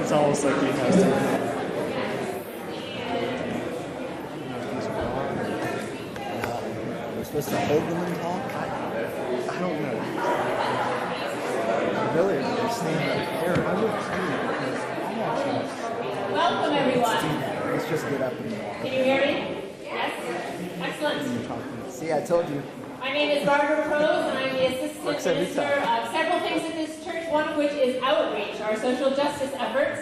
It's almost like he has to. We're supposed to hold them and talk? I don't know. Really, they're standing up here. I would too, because I'm actually. Welcome, everyone. Let's just get up and walk. Can you hear me? Yes? Excellent. See, I told you. My name is Barbara Prose, and I'm the Assistant Minister of several things at this church, one of which is outreach, our social justice efforts.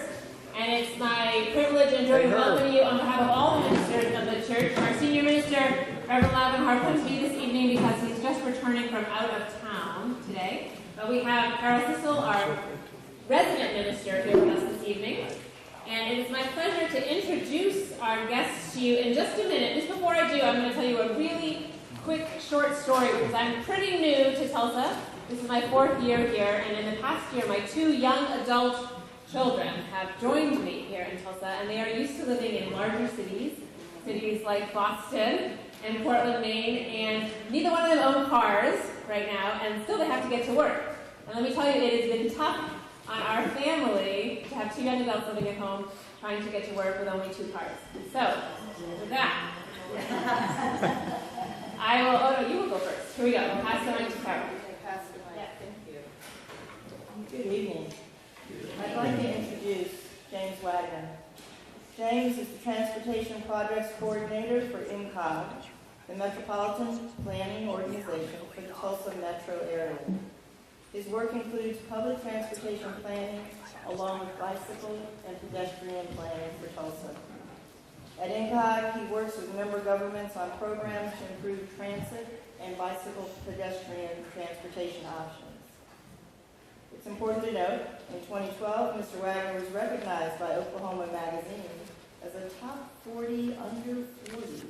And it's my privilege and joy to welcome you on behalf of all the ministers of the church. Our Senior Minister, Reverend Lavin Harp, couldn't be this evening because he's just returning from out of town today. But we have Carol Sissel, our resident minister, here with us this evening. And it is my pleasure to introduce our guests to you in just a minute. Just before I do, I'm going to tell you a really quick, short story because I'm pretty new to Tulsa. This is my 4th year here, and in the past year, my 2 young adult children have joined me here in Tulsa, and they are used to living in larger cities like Boston and Portland, Maine, and neither one of them own cars right now, and still they have to get to work. And let me tell you, it has been tough on our family to have 2 young adults living at home trying to get to work with only 2 cars. So, with that, I will, oh no, you will go first. Here we go. I'll pass the mic to Carol. Pass the mic. Yeah, thank you. Good evening. I'd like to introduce James Wagner. James is the Transportation Projects Coordinator for MCOG, the Metropolitan Planning Organization for the Tulsa metro area. His work includes public transportation planning along with bicycle and pedestrian planning for Tulsa. At MCOG, he works with member governments on programs to improve transit and bicycle pedestrian transportation options. It's important to note, in 2012, Mr. Wagner was recognized by Oklahoma Magazine as a top 40 under 40,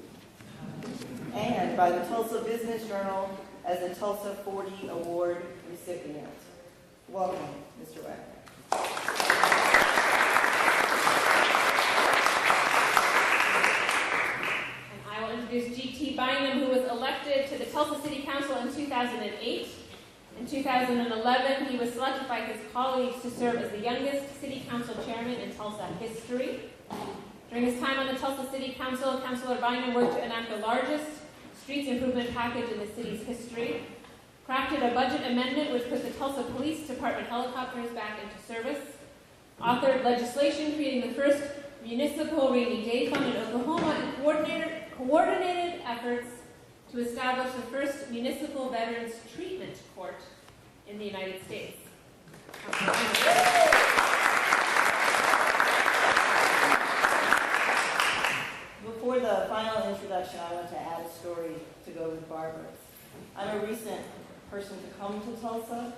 and by the Tulsa Business Journal as a Tulsa 40 Award recipient. Welcome, Mr. Wagner. And I will introduce G.T. Bynum, who was elected to the Tulsa City Council in 2008. In 2011, he was selected by his colleagues to serve as the youngest city council chairman in Tulsa history. During his time on the Tulsa City Council, Councilor Bynum worked to enact the largest streets improvement package in the city's history, crafted a budget amendment which put the Tulsa Police Department helicopters back into service, authored legislation creating the first municipal rainy day fund in Oklahoma, and coordinated efforts to establish the first municipal veterans treatment court in the United States. Before the final introduction, I want to add a story to go with Barbara's. I'm a recent person to come to Tulsa.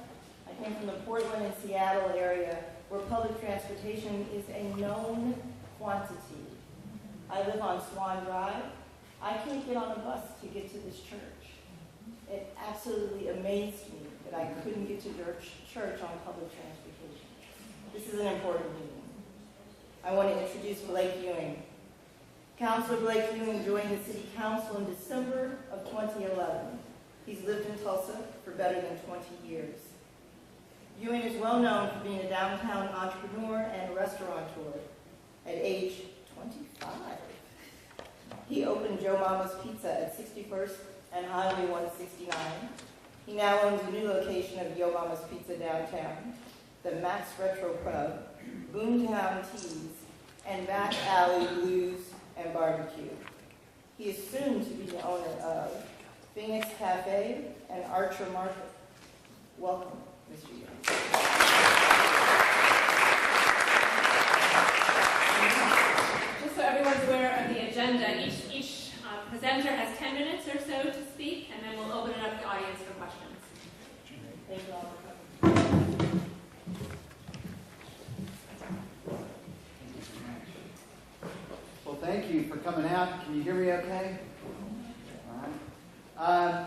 I came from the Portland and Seattle area where public transportation is a known quantity. I live on Swan Drive. I can't get on a bus to get to this church. It absolutely amazed me that I couldn't get to church on public transportation. This is an important meeting. I want to introduce Blake Ewing. Councilor Blake Ewing joined the City Council in December of 2011. He's lived in Tulsa for better than 20 years. Ewing is well known for being a downtown entrepreneur and restaurateur. At age 25, he opened Joe Mama's Pizza at 61st and Highway 169. He now owns a new location of Yo Mama's Pizza downtown, the Max Retro Pub, Boomtown Teas, and Back Alley Blues and Barbecue. He is soon to be the owner of Phoenix Cafe and Archer Market. Welcome, Mr. Young. Just so everyone's aware of the agenda, each presenter has 10 minutes or so to speak, and then we'll open it up to the audience for questions. Thank you all. Well, thank you for coming out. Can you hear me okay? All right.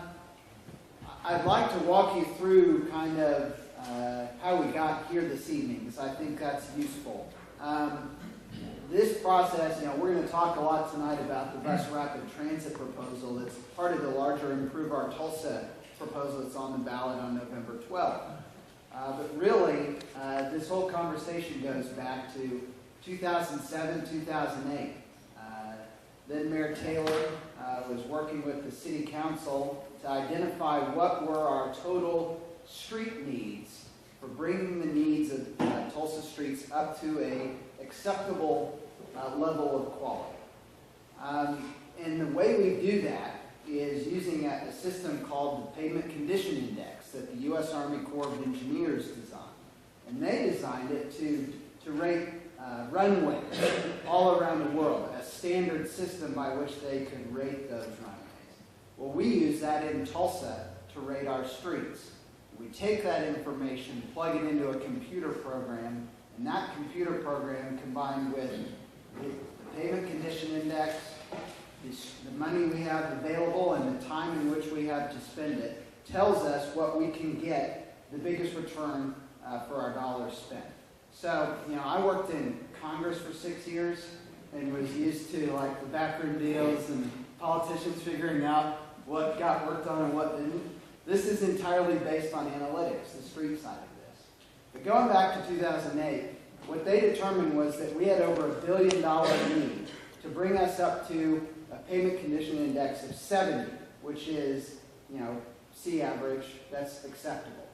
I'd like to walk you through kind of how we got here this evening, because I think that's useful. This process, we're going to talk a lot tonight about the bus rapid transit proposal that's part of the larger Improve Our Tulsa proposal that's on the ballot on November 12th. But really, this whole conversation goes back to 2007, 2008. Then Mayor Taylor was working with the City Council to identify what were our total street needs for bringing the needs of Tulsa streets up to an acceptable level of quality. And the way we do that is using a system called the Pavement Condition Index that the U.S. Army Corps of Engineers designed. And they designed it to rate runways all around the world, a standard system by which they could rate those runways. Well, we use that in Tulsa to rate our streets. We take that information, plug it into a computer program, and that computer program combined with the Pavement Condition Index, the money we have available and the time in which we have to spend it, tells us what we can get the biggest return for our dollars spent. So, I worked in Congress for 6 years and was used to like the backroom deals and politicians figuring out what got worked on and what didn't. This is entirely based on analytics, the street side of this. But going back to 2008, what they determined was that we had over $1 billion need to bring us up to a pavement condition index of 70, which is, C average, that's acceptable.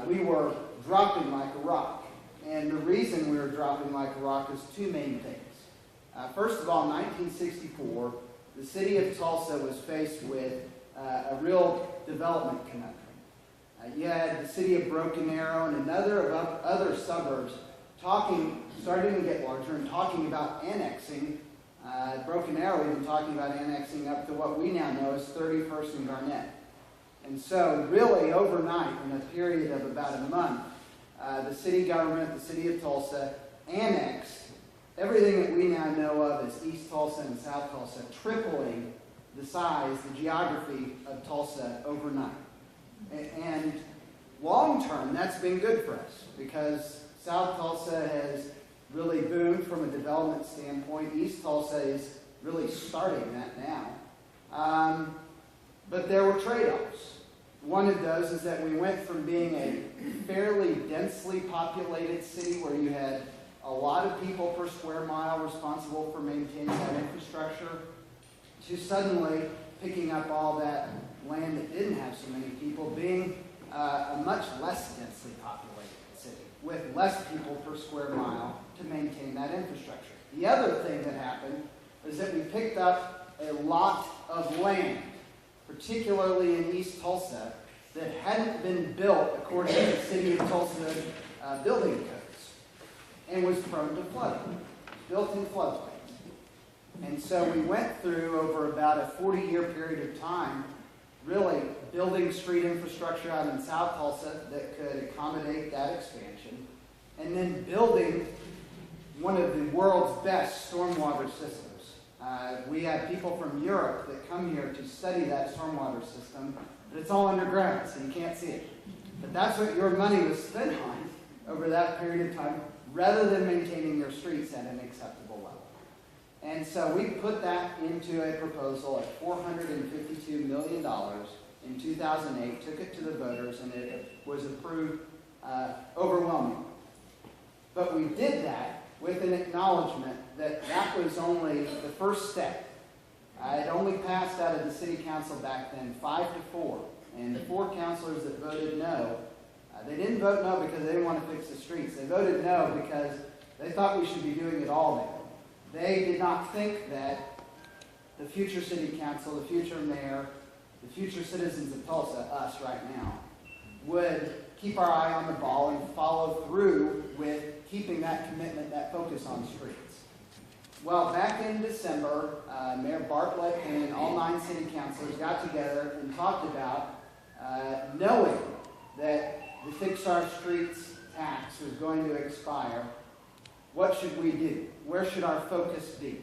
We were dropping like a rock. And the reason we were dropping like a rock is two main things. First of all, in 1964, the city of Tulsa was faced with a real development conundrum. You had the city of Broken Arrow and other suburbs starting to get larger and talking about annexing. Broken Arrow even talking about annexing up to what we now know as 31st and Garnett. And so really overnight, in a period of about a month, the city government, the city of Tulsa, annexed everything that we now know of as East Tulsa and South Tulsa, tripling the size, the geography of Tulsa overnight. And long term, that's been good for us because South Tulsa has really boomed from a development standpoint. East Tulsa is really starting that now. But there were trade-offs. One of those is that we went from being a fairly densely populated city where you had a lot of people per square mile responsible for maintaining that infrastructure to suddenly picking up all that land that didn't have so many people, being a much less densely populated city with less people per square mile to maintain that infrastructure. The other thing that happened is that we picked up a lot of land, particularly in East Tulsa, that hadn't been built according to the City of Tulsa building codes and was prone to flooding, built in floodplains. And so we went through over about a 40-year period of time really building street infrastructure out in South Tulsa that could accommodate that expansion, and then building one of the world's best stormwater systems. We have people from Europe that come here to study that stormwater system, but it's all underground, so you can't see it. But that's what your money was spent on over that period of time, rather than maintaining your streets at an acceptable level. And so we put that into a proposal at $452 million in 2008, took it to the voters, and it was approved overwhelmingly. But we did that with an acknowledgement that that was only the first step. It only passed out of the city council back then 5-4. And the 4 councilors that voted no, they didn't vote no because they didn't want to fix the streets. They voted no because they thought we should be doing it all there. They did not think that the future city council, the future mayor, the future citizens of Tulsa, us right now, would keep our eye on the ball and follow through with keeping that commitment, that focus on streets. Well, back in December, Mayor Bartlett and all 9 city councilors got together and talked about knowing that the Fix Our Streets tax was going to expire, what should we do? Where should our focus be?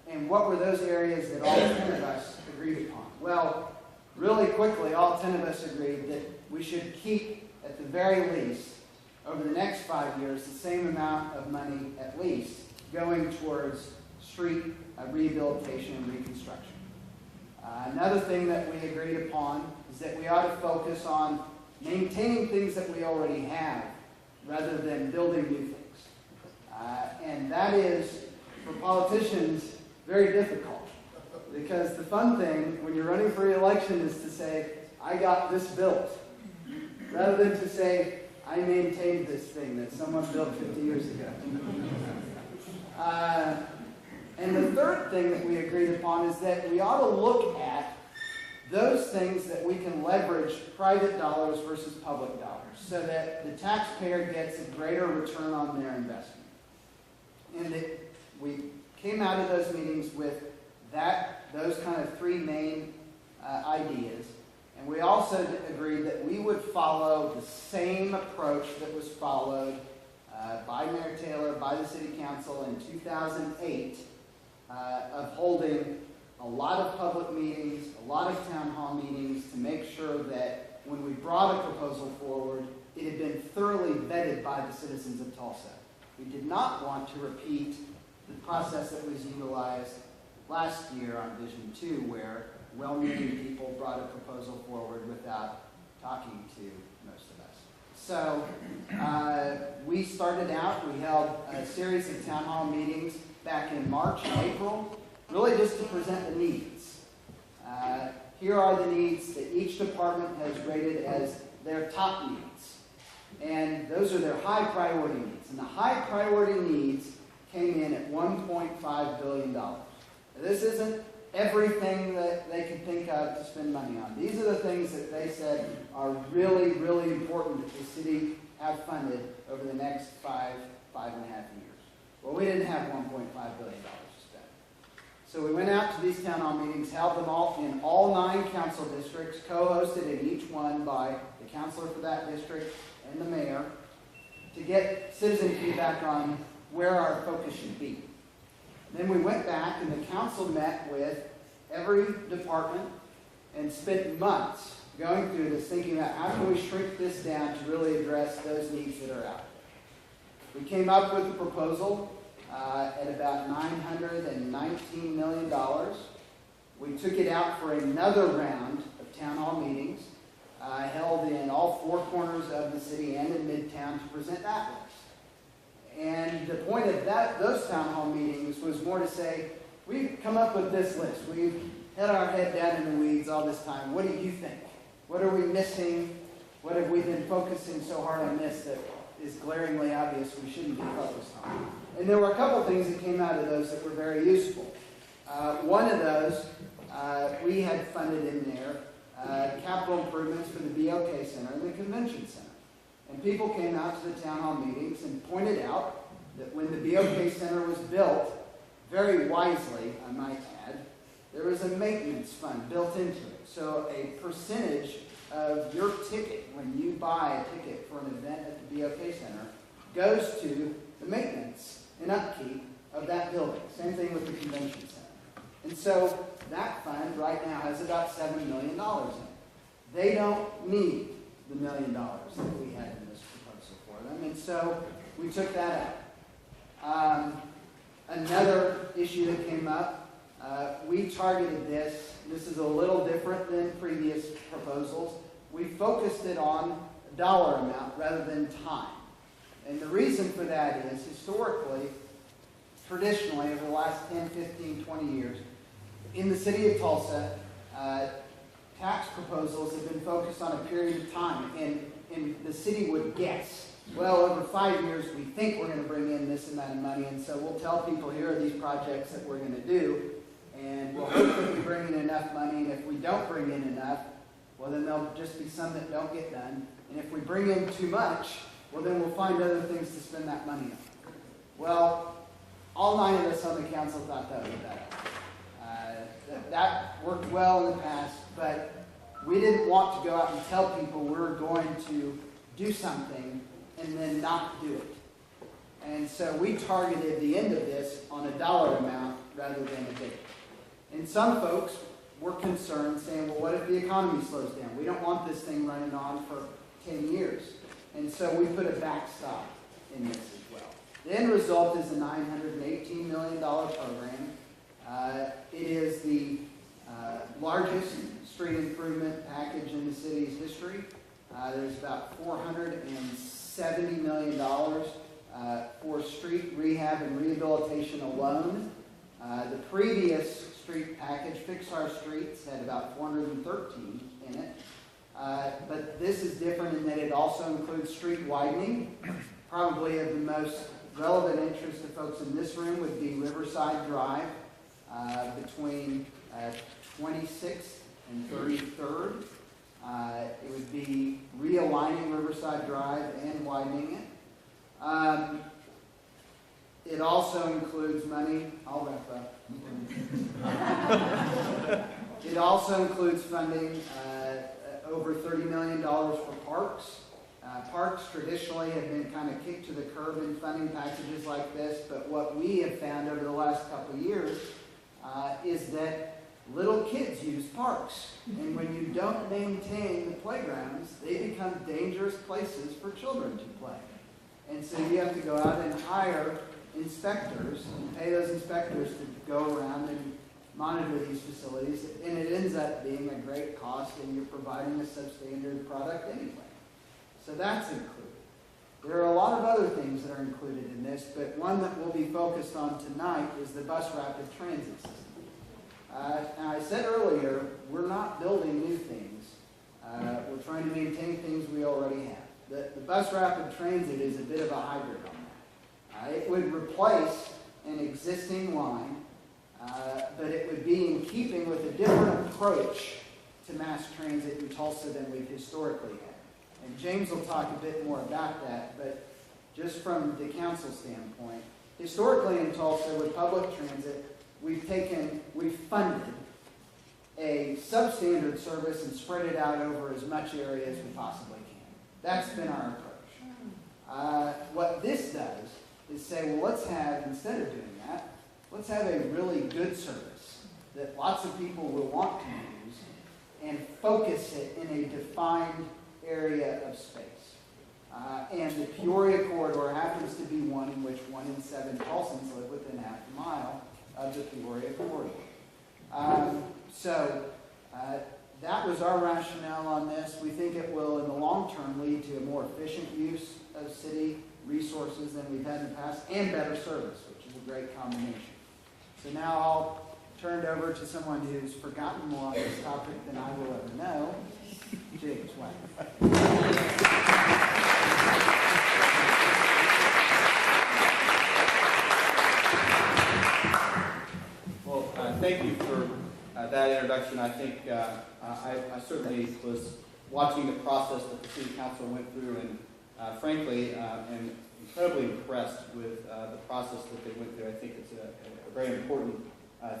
And what were those areas that all 10 of us agreed upon? Well, really quickly, all 10 of us agreed that we should keep, at the very least, over the next 5 years, the same amount of money, at least, going towards street rehabilitation and reconstruction. Another thing that we agreed upon is that we ought to focus on maintaining things that we already have rather than building new things. And that is, for politicians, very difficult. Because the fun thing when you're running for re-election is to say, I got this built, rather than to say, I maintained this thing that someone built 50 years ago. And the third thing that we agreed upon is that we ought to look at those things that we can leverage private dollars versus public dollars so that the taxpayer gets a greater return on their investment. And we came out of those meetings with those kind of three main ideas. And we also agreed that we would follow the same approach that was followed by Mayor Taylor, by the City Council in 2008, of holding a lot of public meetings, a lot of town hall meetings to make sure that when we brought a proposal forward, it had been thoroughly vetted by the citizens of Tulsa. We did not want to repeat the process that was utilized last year on Vision 2, where well-meaning people brought a proposal forward without talking to most of us. So we started out, we held a series of town hall meetings back in March and April, really just to present the needs. Here are the needs that each department has rated as their top needs. And those are their high priority needs. And the high priority needs came in at $1.5 billion. Now, this isn't everything that they could think of to spend money on. These are the things that they said are really, really important that the city have funded over the next 5.5 years. Well, we didn't have $1.5 billion to spend. So we went out to these town hall meetings, held them all in all 9 council districts, co-hosted in each one by the counselor for that district and the mayor, to get citizen feedback on where our focus should be. Then we went back and the council met with every department and spent months going through this, thinking about how can we shrink this down to really address those needs that are out there. We came up with a proposal at about $919 million. We took it out for another round of town hall meetings, held in all 4 corners of the city and in Midtown to present that list. And the point of those town hall meetings was more to say, we've come up with this list. We've had our head down in the weeds all this time. What do you think? What are we missing? What have we been focusing so hard on this that is glaringly obvious we shouldn't be focused on? And there were a couple things that came out of those that were very useful. One of those, we had funded in there capital improvements for the BOK Center and the Convention Center. And people came out to the town hall meetings and pointed out that when the BOK Center was built, very wisely, I might add, there was a maintenance fund built into it. So a percentage of your ticket, when you buy a ticket for an event at the BOK Center, goes to the maintenance and upkeep of that building. Same thing with the Convention Center. And so that fund right now has about $7 million in it. They don't need the $1 million that we had in this proposal for them, and so we took that out. Another issue that came up, we targeted this. This is a little different than previous proposals. We focused it on a dollar amount rather than time. And the reason for that is, historically, traditionally, over the last 10, 15, 20 years, in the city of Tulsa, tax proposals have been focused on a period of time, and the city would guess, well, over 5 years, we think we're going to bring in this amount of money, and so we'll tell people, here are these projects that we're going to do, and we'll hope that we bring in enough money, and if we don't bring in enough, well, then there'll just be some that don't get done, and if we bring in too much, well, then we'll find other things to spend that money on. Well, all 9 of us on the council thought that was bad. That worked well in the past, but we didn't want to go out and tell people we're going to do something and then not do it. And so we targeted the end of this on a dollar amount rather than a date. And some folks were concerned, saying, well, what if the economy slows down? We don't want this thing running on for 10 years. And so we put a backstop in this as well. The end result is a $918 million program. It is the largest street improvement package in the city's history. There's about $470 million for street rehab and rehabilitation alone. The previous street package, Fix Our Streets, had about 413 in it. But this is different in that it also includes street widening. Probably of the most relevant interest to folks in this room would be Riverside Drive between 26th and 33rd. It would be realigning Riverside Drive and widening it. It also includes money. I'll wrap up. It also includes funding over $30 million for parks. Parks traditionally have been kind of kicked to the curb in funding packages like this, but what we have found over the last couple of years is that little kids use parks. And when you don't maintain the playgrounds, they become dangerous places for children to play. And so you have to go out and hire inspectors and pay those inspectors to go around and monitor these facilities. And it ends up being a great cost, and you're providing a substandard product anyway. So that's included. There are a lot of other things that are included in this, but one that we'll be focused on tonight is the bus rapid transit system. And I said earlier, we're not building new things. We're trying to maintain things we already have. The bus rapid transit is a bit of a hybrid on that. It would replace an existing line, but it would be in keeping with a different approach to mass transit in Tulsa than we've historically had. And James will talk a bit more about that, but just from the council standpoint, historically in Tulsa with public transit, we've funded a substandard service and spread it out over as much area as we possibly can. That's been our approach. What this does is say, well, instead of doing that, let's have a really good service that lots of people will want to use and focus it in a defined area of space. And the Peoria corridor happens to be one in which 1 in 7 Tulsans live within half a mile of the Peoria corridor. So that was our rationale on this. We think it will, in the long term, lead to a more efficient use of city resources than we've had in the past, and better service, which is a great combination. So now I'll turn it over to someone who's forgotten more on this topic than I will ever know, James Wagner. Well, thank you for that introduction. I think I certainly was watching the process that the City Council went through, and frankly, am incredibly impressed with the process that they went through. I think it's a very important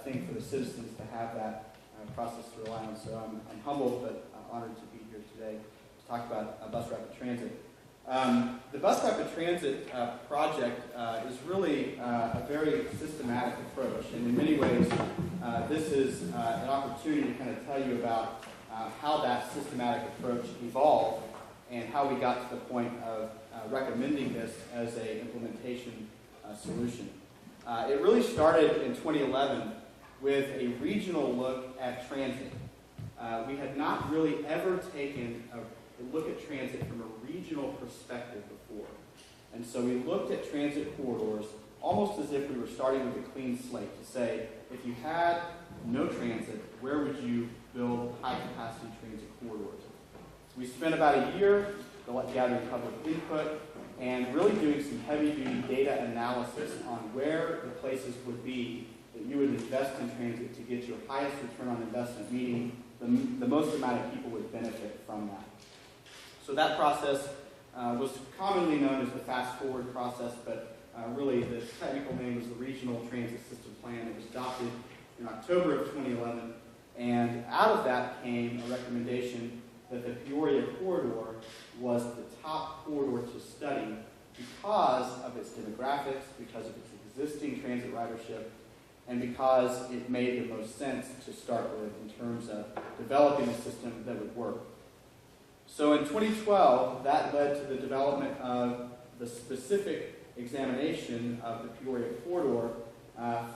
thing for the citizens to have that process to rely on. So I'm humbled but honored to be here today to talk about bus rapid transit. The bus rapid transit project is really a very systematic approach, and in many ways this is an opportunity to kind of tell you about how that systematic approach evolved and how we got to the point of recommending this as an implementation solution. It really started in 2011 with a regional look at transit. We had not really ever taken a look at transit from a regional perspective before. And so we looked at transit corridors almost as if we were starting with a clean slate to say, if you had no transit, where would you build high-capacity transit corridors? So we spent about a year gathering public input and really doing some heavy-duty data analysis on where the places would be that you would invest in transit to get your highest return on investment, meaning the most amount of people would benefit from that. So that process was commonly known as the fast-forward process, but really the technical name was the Regional Transit System Plan. It was adopted in October of 2011, and out of that came a recommendation that the Peoria corridor was the top corridor to study because of its demographics, because of its existing transit ridership, and because it made the most sense to start with in terms of developing a system that would work. So in 2012, that led to the development of the specific examination of the Peoria corridor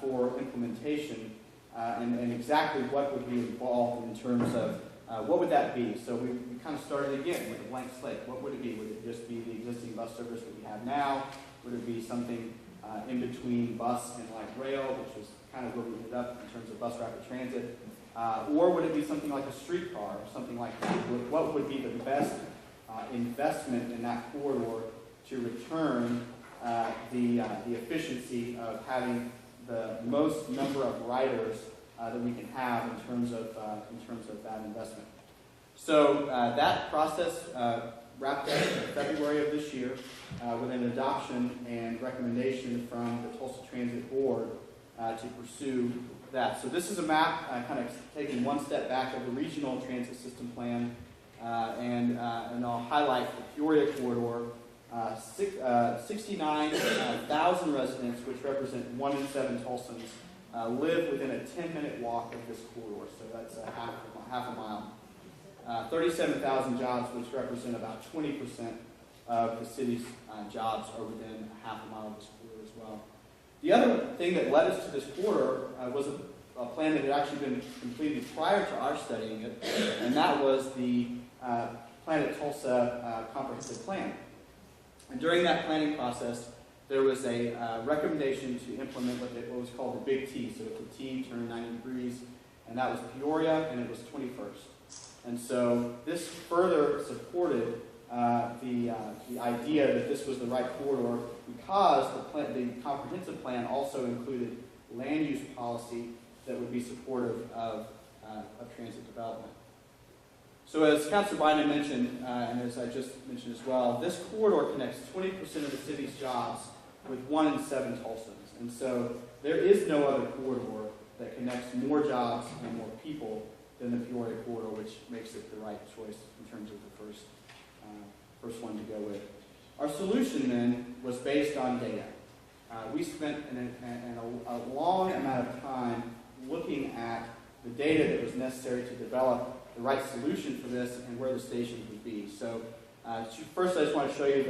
for implementation and exactly what would be involved in terms of what would that be? So we kind of started again with a blank slate. What would it be? Would it just be the existing bus service that we have now? Would it be something in between bus and light rail, which is kind of where we ended up in terms of bus rapid transit? Or would it be something like a streetcar or something like that? What would be the best investment in that corridor to return the efficiency of having the most number of riders that we can have in terms of that investment? So that process wrapped up in February of this year with an adoption and recommendation from the Tulsa Transit Board to pursue that. So this is a map kind of taking one step back of the regional transit system plan, and I'll highlight the Peoria corridor. 69,000 residents, which represent 1 in 7 Tulsans, live within a 10-minute walk of this corridor, so that's half a mile. 37,000 jobs, which represent about 20% of the city's jobs, are within a half a mile of this corridor as well. The other thing that led us to this corridor was a plan that had actually been completed prior to our studying it, and that was the Planet Tulsa Comprehensive Plan. And during that planning process, there was a recommendation to implement what was called the Big T. So it's a T turned 90 degrees, and that was Peoria, and it was 21st. And so this further supported the idea that this was the right corridor because the comprehensive plan also included land use policy that would be supportive of transit development. So as Councilor Bynum mentioned, and as I just mentioned as well, this corridor connects 20% of the city's jobs with 1 in 7 Tulsans. And so there is no other corridor that connects more jobs and more people than the Peoria corridor, which makes it the right choice in terms of the first one to go with. Our solution then was based on data. We spent a long amount of time looking at the data that was necessary to develop the right solution for this and where the stations would be. So first I just want to show you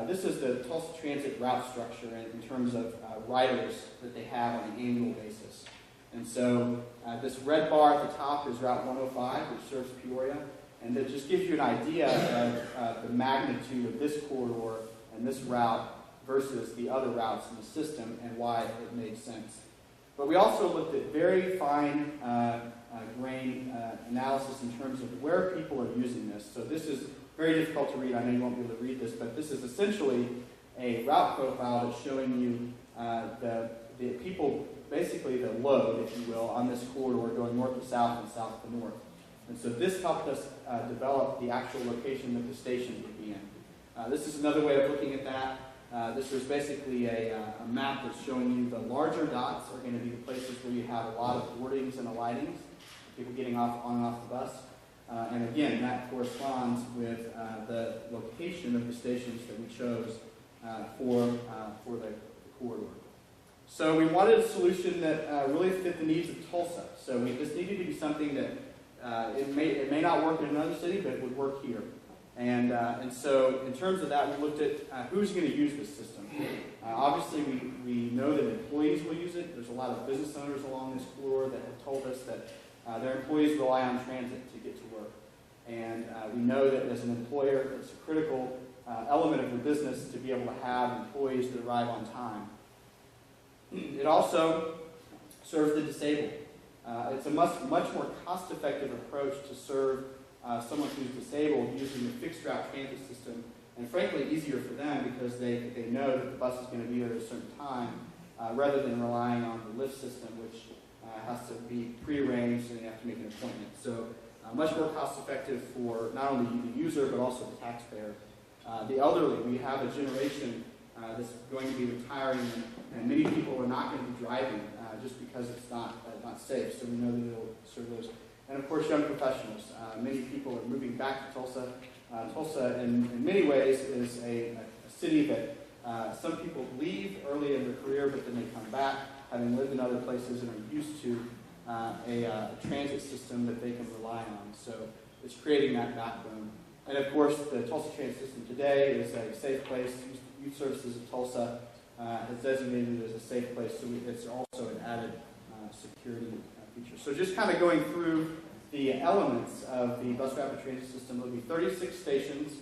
this is the Tulsa Transit route structure in terms of riders that they have on an annual basis. And so this red bar at the top is Route 105, which serves Peoria, and that just gives you an idea of the magnitude of this corridor and this route versus the other routes in the system and why it made sense. But we also looked at very fine grain analysis in terms of where people are using this. So this is very difficult to read. I know you won't be able to read this, but this is essentially a route profile that's showing you the people, basically the load, if you will, on this corridor going north to south and south to north. And so this helped us develop the actual location that the station would be in. This is another way of looking at that. This is basically a map that's showing you the larger dots are going to be the places where you have a lot of boardings and alightings, people getting off on and off the bus. And again, that corresponds with the location of the stations that we chose for the corridor. So we wanted a solution that really fit the needs of Tulsa. So this needed to be something that it may not work in another city, but it would work here. And so in terms of that, we looked at who's going to use this system. Obviously, we know that employees will use it. There's a lot of business owners along this corridor that have told us that their employees rely on transit to get to work. And we know that as an employer, it's a critical element of your business to be able to have employees that arrive on time. It also serves the disabled. It's a much more cost-effective approach to serve someone who's disabled using the fixed route transit system, and frankly easier for them because they know that the bus is going to be there at a certain time rather than relying on the lift system, which has to be prearranged and you have to make an appointment. So much more cost-effective for not only the user but also the taxpayer. The elderly, we have a generation that's going to be retiring, and many people are not going to be driving just because it's not safe. So we know that it'll serve those. And of course, young professionals. Many people are moving back to Tulsa. Tulsa, in many ways, is a city that some people leave early in their career, but then they come back, having lived in other places and are used to a transit system that they can rely on. So it's creating that backbone. And of course, the Tulsa transit system today is a safe place. Youth Services of Tulsa has designated it as a safe place, so it's also an added security feature. So just kind of going through the elements of the bus rapid transit system. There'll be 36 stations,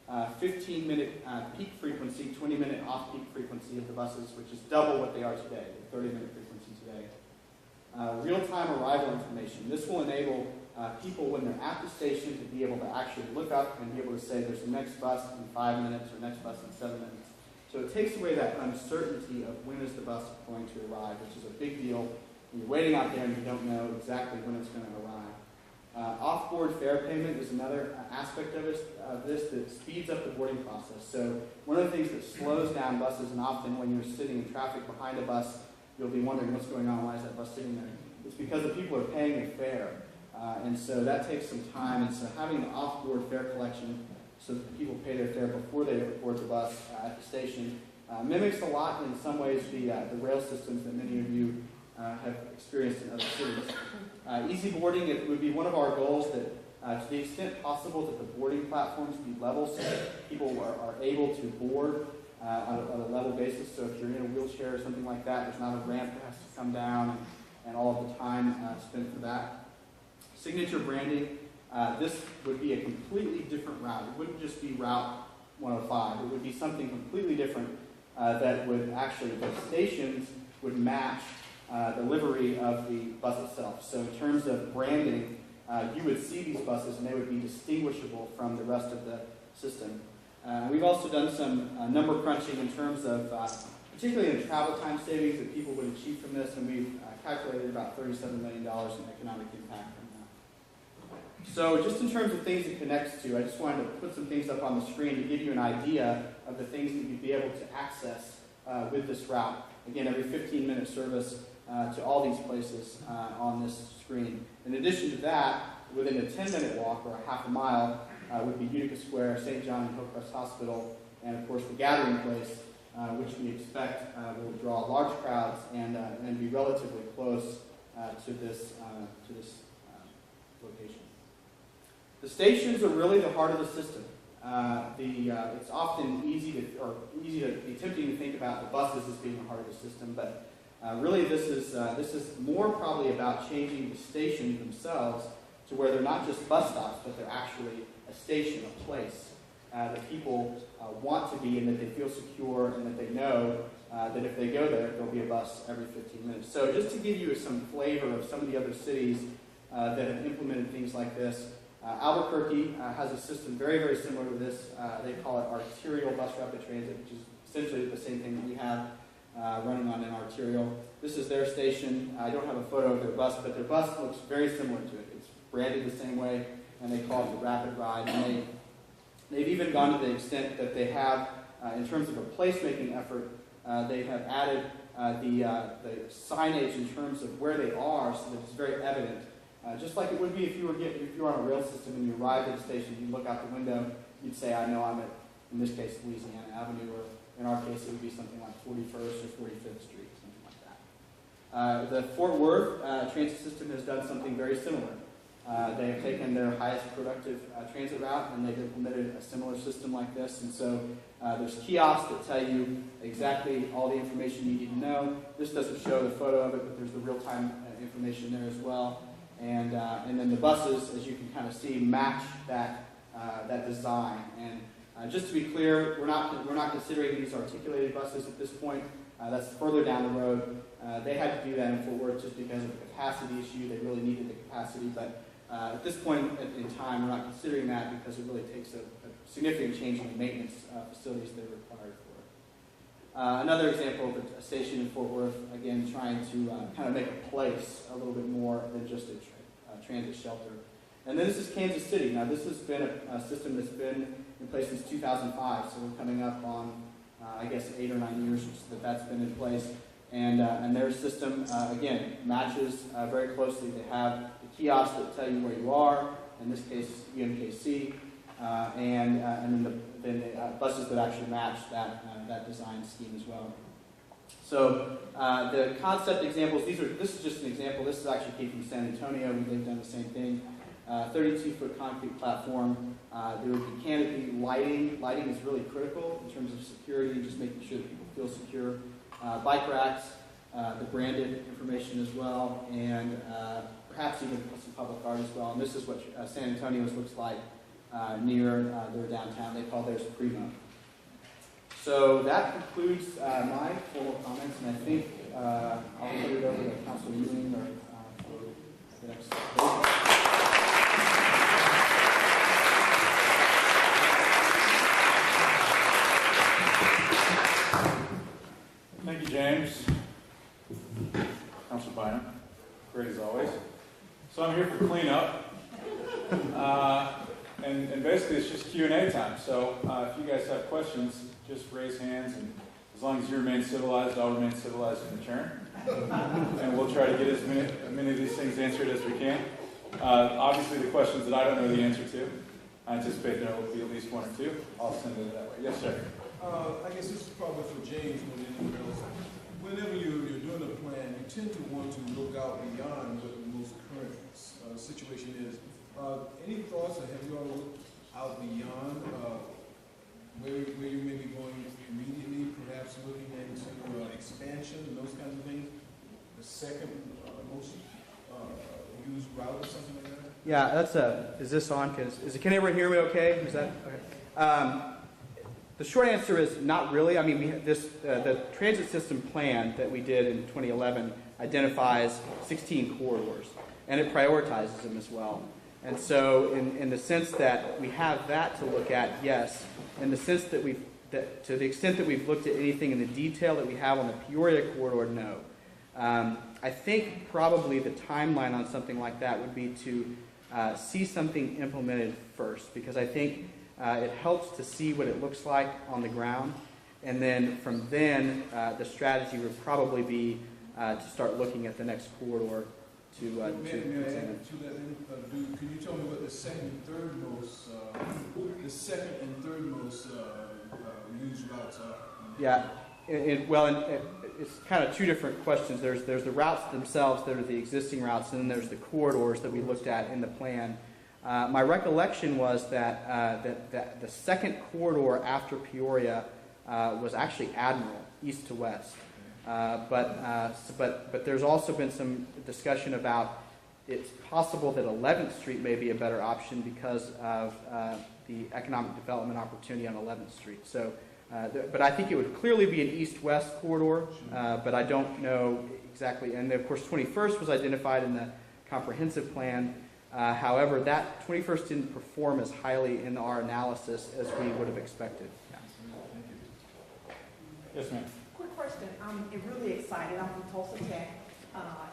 15-minute peak frequency, 20-minute off-peak frequency of the buses, which is double what they are today, the 30-minute frequency today. Real-time arrival information. This will enable people, when they're at the station, to be able to actually look up and be able to say there's the next bus in 5 minutes or next bus in 7 minutes. So it takes away that uncertainty of when is the bus going to arrive, which is a big deal when you're waiting out there and you don't know exactly when it's going to arrive. Off-board fare payment is another aspect of this that speeds up the boarding process. So one of the things that slows down buses, and often when you're sitting in traffic behind a bus, you'll be wondering what's going on, why is that bus sitting there? It's because the people are paying a fare. And so that takes some time. And so having the off-board fare collection so that the people pay their fare before they board the bus at the station mimics a lot in some ways the rail systems that many of you have experienced in other cities. Easy boarding, it would be one of our goals that to the extent possible that the boarding platforms be level so that people are able to board on a level basis. So if you're in a wheelchair or something like that, there's not a ramp that has to come down and all of the time spent for that. Signature branding, this would be a completely different route. It wouldn't just be Route 105. It would be something completely different that would actually, the stations would match the livery of the bus itself. So in terms of branding, you would see these buses and they would be distinguishable from the rest of the system. We've also done some number crunching in terms of, particularly in travel time savings that people would achieve from this, and we've calculated about $37 million in economic impact from that. So just in terms of things it connects to, I just wanted to put some things up on the screen to give you an idea of the things that you'd be able to access with this route. Again, every 15-minute service to all these places on this screen. In addition to that, within a 10-minute walk or a half a mile would be Utica Square, St. John and Hillcrest Hospital, and of course the gathering place, which we expect will draw large crowds and be relatively close to this location. The stations are really the heart of the system. It's often easy to be tempting to think about the buses as being the heart of the system, but really this is more probably about changing the stations themselves to where they're not just bus stops, but they're actually a station, a place that people want to be, and that they feel secure, and that they know that if they go there, there'll be a bus every 15 minutes. So just to give you some flavor of some of the other cities that have implemented things like this, Albuquerque has a system very, very similar to this. They call it arterial bus rapid transit, which is essentially the same thing that we have running on an arterial. This is their station. I don't have a photo of their bus, but their bus looks very similar to it. It's branded the same way, and they call it the Rapid Ride. And they've even gone to the extent that they have, in terms of a place-making effort, they have added the signage in terms of where they are so that it's very evident. Just like it would be if you were on a rail system and you arrived at a station, you look out the window, you'd say, I know I'm at, in this case, Louisiana Avenue, or in our case, it would be something like 41st or 45th Street, something like that. The Fort Worth transit system has done something very similar. They have taken their highest productive transit route and they've implemented a similar system like this. And so there's kiosks that tell you exactly all the information you need to know. This doesn't show the photo of it, but there's the real-time information there as well. And then the buses, as you can kind of see, match that design. And just to be clear, we're not considering these articulated buses at this point. That's further down the road. They had to do that in Fort Worth just because of the capacity issue. They really needed the capacity, but at this point in time, we're not considering that because it really takes a significant change in the maintenance facilities that are required for it. Another example of a station in Fort Worth, again, trying to kind of make a place a little bit more than just a transit shelter. And then this is Kansas City. Now, this has been a system that's been in place since 2005, so we're coming up on, I guess, 8 or 9 years that's been in place. And their system, again, matches very closely. They have the kiosks that tell you where you are, in this case, UMKC, and then the buses that actually match that design scheme as well. So the concept examples, this is just an example. This is actually came from San Antonio. They've done the same thing. 32-foot concrete platform. There would be canopy lighting. Lighting is really critical in terms of security, just making sure that people feel secure. Bike racks, the branded information as well, and perhaps even some public art as well. And this is what San Antonio's looks like near their downtown. They call theirs Primo. So that concludes my formal comments, and I think I'll put it over to Councilor Ewing for the next. Thank you, James. Councilor Bynum. Great as always. So I'm here for cleanup. And basically it's just Q&A time. So if you guys have questions, just raise hands, and as long as you remain civilized, I'll remain civilized in return. And we'll try to get as many of these things answered as we can. Obviously the questions that I don't know the answer to, I anticipate there will be at least one or two. I'll send it that way. Yes, sir. I guess this is probably for James more than anyone else. Whenever you're doing a plan, you tend to want to look out beyond what the most current situation is. Any thoughts, or have you all looked out beyond where you may be going immediately, perhaps looking into expansion and those kinds of things? The second most used route or something like that? Yeah, that's is this on? Can everyone hear me okay? Is that okay? The short answer is not really. I mean, the transit system plan that we did in 2011 identifies 16 corridors, and it prioritizes them as well. And so in the sense that we have that to look at, yes. In the sense that to the extent that we've looked at anything in the detail that we have on the Peoria corridor, no. I think probably the timeline on something like that would be to see something implemented first, because I think it helps to see what it looks like on the ground, and then from then the strategy would probably be to start looking at the next corridor to examine. Can you tell me what the second and third most used routes are? Yeah, it's kind of two different questions. There's the routes themselves that are the existing routes, and then there's the corridors that we looked at in the plan. My recollection was that the second corridor after Peoria was actually Admiral, east to west. But there's also been some discussion about it's possible that 11th Street may be a better option because of the economic development opportunity on 11th Street. So, but I think it would clearly be an east-west corridor, but I don't know exactly. And of course, 21st was identified in the comprehensive plan. However, that 21st didn't perform as highly in our analysis as we would have expected. Yeah. Yes, ma'am. Quick question. I'm really excited. I'm from Tulsa Tech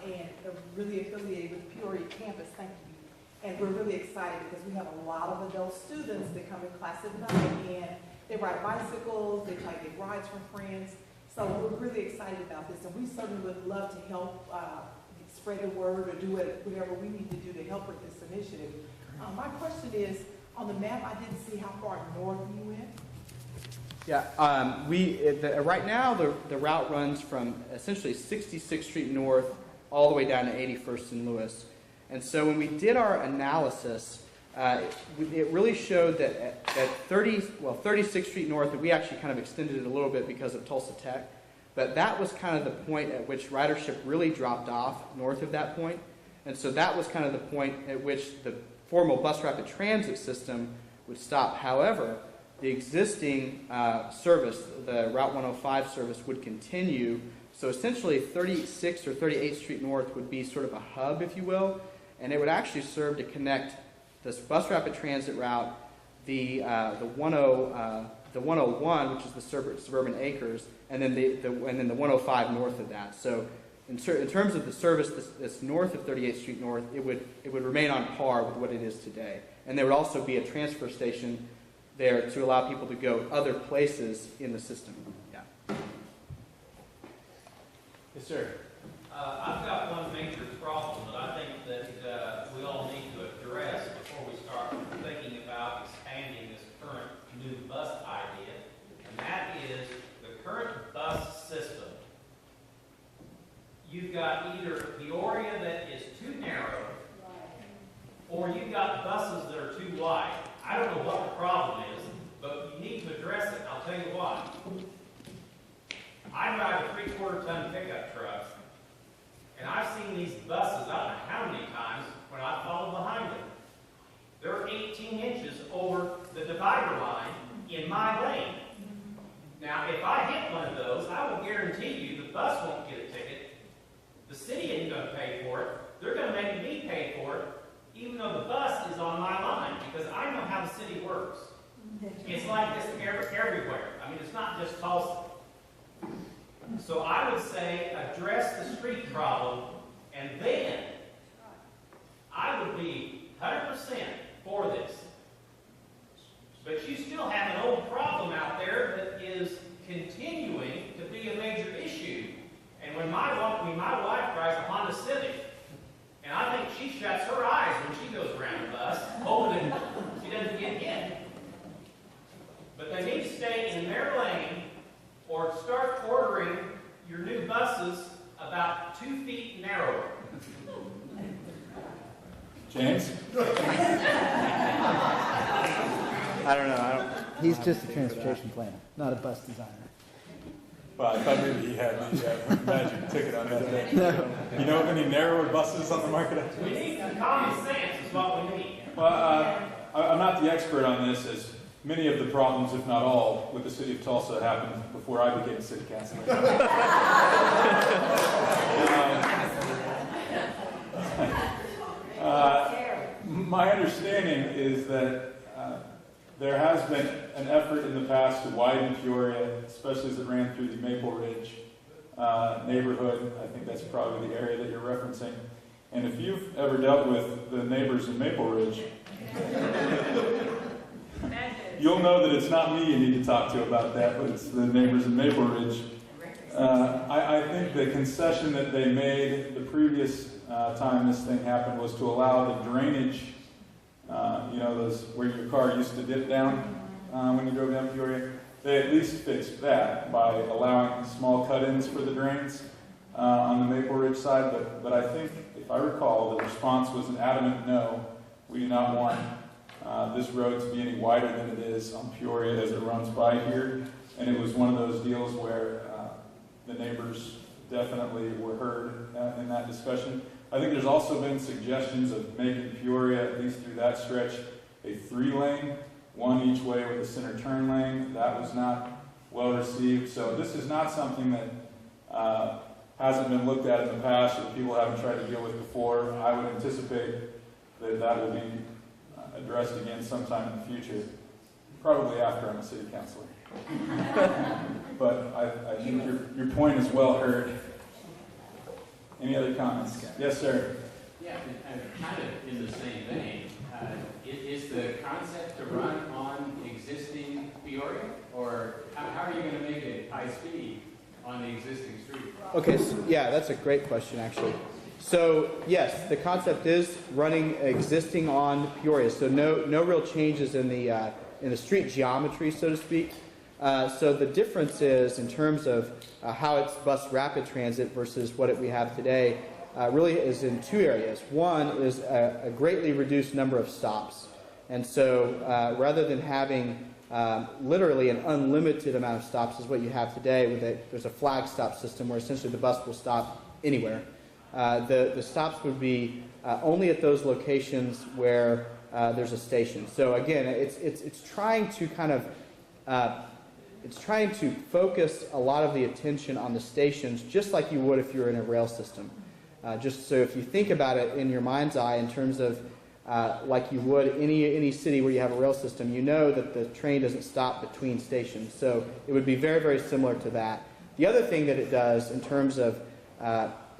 and really affiliated with Peoria campus. Thank you. And we're really excited because we have a lot of adult students that come in class at night and they ride bicycles, they try to get rides from friends. So we're really excited about this, and we certainly would love to help spread the word or do whatever we need to do to help with this initiative. My question is, on the map, I didn't see how far north you went. Yeah, right now the route runs from essentially 66th Street North all the way down to 81st and Lewis. And so when we did our analysis, it really showed that at 36th Street North, and we actually kind of extended it a little bit because of Tulsa Tech, but that was kind of the point at which ridership really dropped off north of that point. And so that was kind of the point at which the formal bus rapid transit system would stop. However, the existing service, the Route 105 service, would continue. So essentially 36th or 38th Street North would be sort of a hub, if you will, and it would actually serve to connect this bus rapid transit route, the 101, which is the suburban acres, and then the 105 north of that. So in terms of the service that's north of 38th Street North, it would remain on par with what it is today. And there would also be a transfer station there to allow people to go other places in the system. Yeah. Yes, sir. I've got one major problem that I think that we all need to address before we start thinking about expanding this current new bus idea, and that is the current bus system. You've got either Peoria that is too narrow, or you've got buses that are too wide. I don't know what the problem is, but you need to address it. I'll tell you why. I drive a 3/4 ton pickup truck, and I've seen these buses, I don't know how many times, my lane. Now, if I hit one of those, I will guarantee you the bus won't get a ticket. The city isn't going to pay for it. They're going to make me pay for it, even though the bus is on my line, because I know how the city works. It's like this everywhere. I mean, it's not just Tulsa. So I would say address the street problem, and then I would be 100% for this. But you still have an old problem out there that is continuing to be a major issue. And when my wife drives a Honda Civic, and I think she shuts her eyes when she goes around the bus, hoping she doesn't get hit. But they need to stay in their lane or start ordering your new buses about 2 feet narrower. James? I don't know. He's just a transportation planner, not a bus designer. Well, I thought maybe he had the magic ticket on that day. You know of any narrower buses on the market? We need some common sense is what we need. Well, I'm not the expert on this, as many of the problems, if not all, with the city of Tulsa happened before I became city councilor. My understanding is that there has been an effort in the past to widen Peoria, especially as it ran through the Maple Ridge neighborhood. I think that's probably the area that you're referencing. And if you've ever dealt with the neighbors in Maple Ridge, you'll know that it's not me you need to talk to about that, but it's the neighbors in Maple Ridge. I think the concession that they made the previous time this thing happened was to allow the drainage, those where your car used to dip down when you drove down Peoria. They at least fixed that by allowing small cut-ins for the drains on the Maple Ridge side. But I think, if I recall, the response was an adamant no. We do not want this road to be any wider than it is on Peoria as it runs by here. And it was one of those deals where the neighbors definitely were heard in that discussion. I think there's also been suggestions of making Peoria, at least through that stretch, a 3-lane, one each way with a center turn lane. That was not well received. So this is not something that hasn't been looked at in the past or people haven't tried to deal with before. I would anticipate that that will be addressed again sometime in the future, probably after I'm a city councilor. But I think your point is well heard. Any other comments? Yes, sir. Yeah, and kind of in the same vein, is the concept to run on existing Peoria, or how are you going to make it high speed on the existing street? Okay, so, yeah, that's a great question, actually. So, yes, the concept is running existing on Peoria, so no real changes in the street geometry, so to speak. So the difference is, in terms of how it's bus rapid transit versus what we have today, really is in 2 areas. One is a greatly reduced number of stops. And so rather than having literally an unlimited amount of stops is what you have today, there's a flag stop system where essentially the bus will stop anywhere. The stops would be only at those locations where there's a station. So again, it's trying to kind of it's trying to focus a lot of the attention on the stations, just like you would if you were in a rail system. Just so if you think about it in your mind's eye in terms of like you would any city where you have a rail system, you know that the train doesn't stop between stations. So it would be very, very similar to that. The other thing that it does in terms of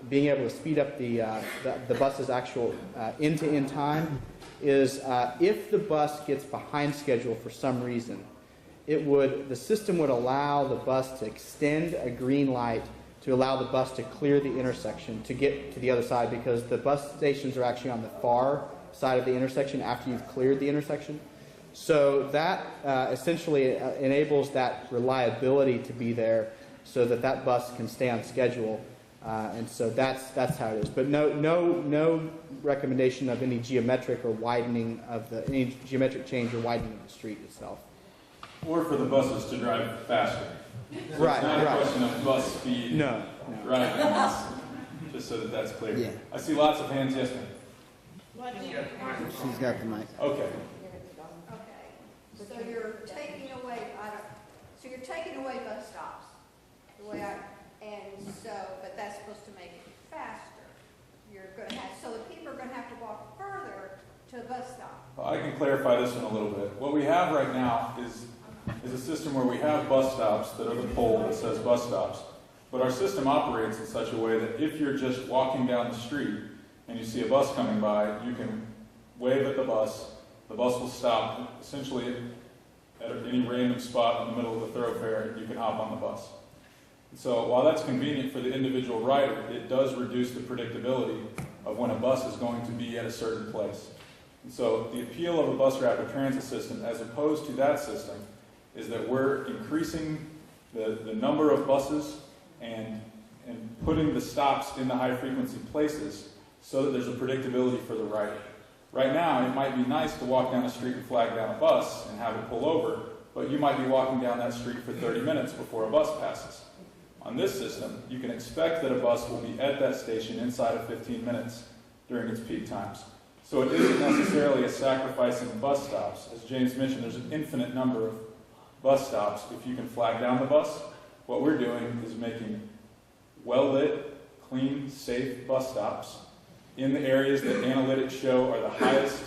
being able to speed up the bus's actual end-to-end time is if the bus gets behind schedule for some reason, the system would allow the bus to extend a green light to allow the bus to clear the intersection to get to the other side, because the bus stations are actually on the far side of the intersection after you've cleared the intersection. So that essentially enables that reliability to be there so that bus can stay on schedule. And so that's how it is. But no recommendation of any geometric or widening of any geometric change or widening of the street itself. Or for the buses to drive faster. So Right, it's not right. a question of bus speed. No. Driving. Just so that's clear. Yeah. I see lots of hands. Yes, ma'am. She's got the mic. Okay. Okay, so you're taking away, I taking away bus stops, the way but that's supposed to make it faster. You're going to have, so the people are going to have to walk further to a bus stop. Well, I can clarify this one a little bit. What we have right now is a system where we have bus stops that are the pole that says bus stops. But our system operates in such a way that if you're just walking down the street and you see a bus coming by, you can wave at the bus will stop essentially at any random spot in the middle of the thoroughfare, and you can hop on the bus. So while that's convenient for the individual rider, it does reduce the predictability of when a bus is going to be at a certain place. And so the appeal of a bus rapid transit system, as opposed to that system, is that we're increasing the number of buses and putting the stops in the high-frequency places so that there's a predictability for the rider. Right now, it might be nice to walk down the street and flag down a bus and have it pull over, but you might be walking down that street for 30 minutes before a bus passes. On this system, you can expect that a bus will be at that station inside of 15 minutes during its peak times. So it isn't necessarily a sacrifice in bus stops. As James mentioned, there's an infinite number of bus stops if you can flag down the bus. What we're doing is making well-lit, clean, safe bus stops in the areas that analytics show are the highest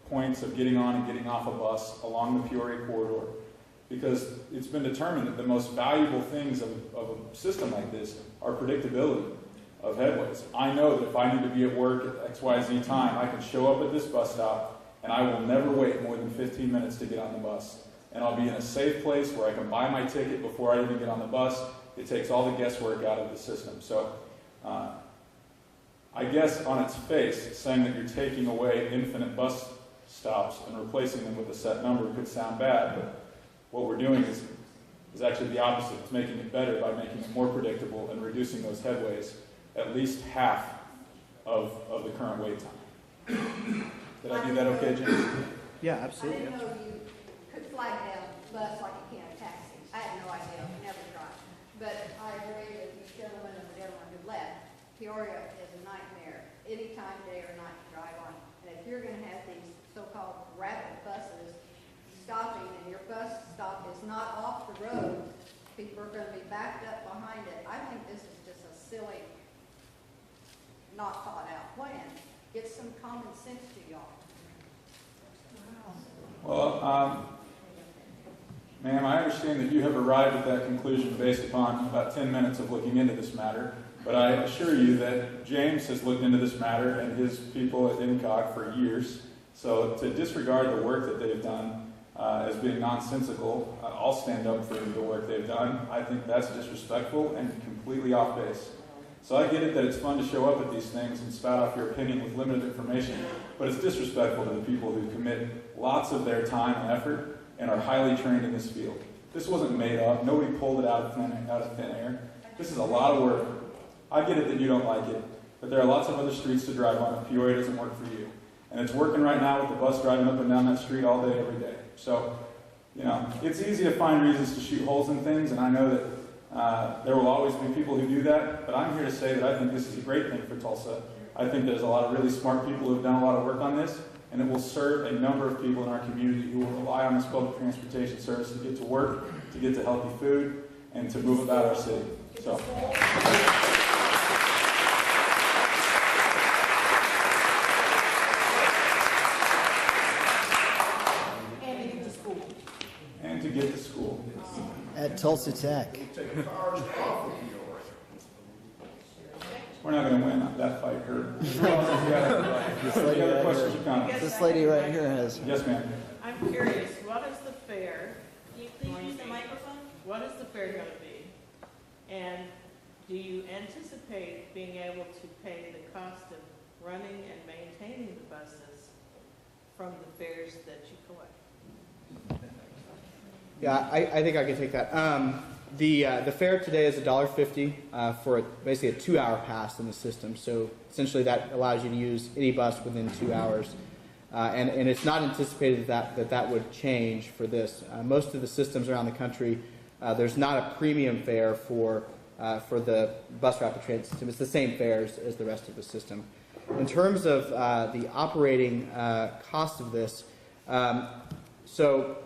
points of getting on and getting off a bus along the Peoria corridor. Because it's been determined that the most valuable things of a system like this are predictability of headways. I know that if I need to be at work at XYZ time, I can show up at this bus stop and I will never wait more than 15 minutes to get on the bus. And I'll be in a safe place where I can buy my ticket before I even get on the bus. It takes all the guesswork out of the system. So I guess on its face, saying that you're taking away infinite bus stops and replacing them with a set number could sound bad, but what we're doing is actually the opposite. It's making it better by making it more predictable and reducing those headways at least half of the current wait time. Did I do that okay, James? Yeah, I absolutely. didn't know you could flag down a bus like you can a taxi. I had no idea, never tried. But I agree with the gentleman and everyone who left. Peoria is a nightmare, any time, day or night to drive on. And if you're going to have these so-called rapid buses stopping and your bus stop is not off the road, people are going to be backed up behind it. I think this is just a silly, not thought out plan. Get some common sense to y'all. Well, ma'am, I understand that you have arrived at that conclusion based upon about 10 minutes of looking into this matter, but I assure you that James has looked into this matter and his people at INCOG for years. So to disregard the work that they've done as being nonsensical, I'll stand up for the work they've done. I think that's disrespectful and completely off base. So I get it that it's fun to show up at these things and spout off your opinion with limited information, but it's disrespectful to the people who commit lots of their time and effort and are highly trained in this field. This wasn't made up. Nobody pulled it out of thin air. This is a lot of work. I get it that you don't like it, but there are lots of other streets to drive on if Peoria doesn't work for you. And it's working right now with the bus driving up and down that street all day, every day. So, it's easy to find reasons to shoot holes in things, and I know that there will always be people who do that, but I'm here to say that I think this is a great thing for Tulsa. I think there's a lot of really smart people who have done a lot of work on this, and it will serve a number of people in our community who will rely on this public transportation service to get to work, to get to healthy food, and to move about our city. So. And to get to school. At Tulsa Tech. We're not going to win that fight, Herb. Any other questions or comments? This lady right here has. Yes, ma'am. I'm curious, what is the fare? Can you please use the microphone? What is the fare going to be? And do you anticipate being able to pay the cost of running and maintaining the buses from the fares that you collect? Yeah, I think I can take that. The fare today is $1.50 for basically a 2-hour pass in the system. So essentially that allows you to use any bus within 2 hours. And it's not anticipated that would change for this. Most of the systems around the country, there's not a premium fare for the bus rapid transit system. It's the same fares as the rest of the system. In terms of the operating cost of this, so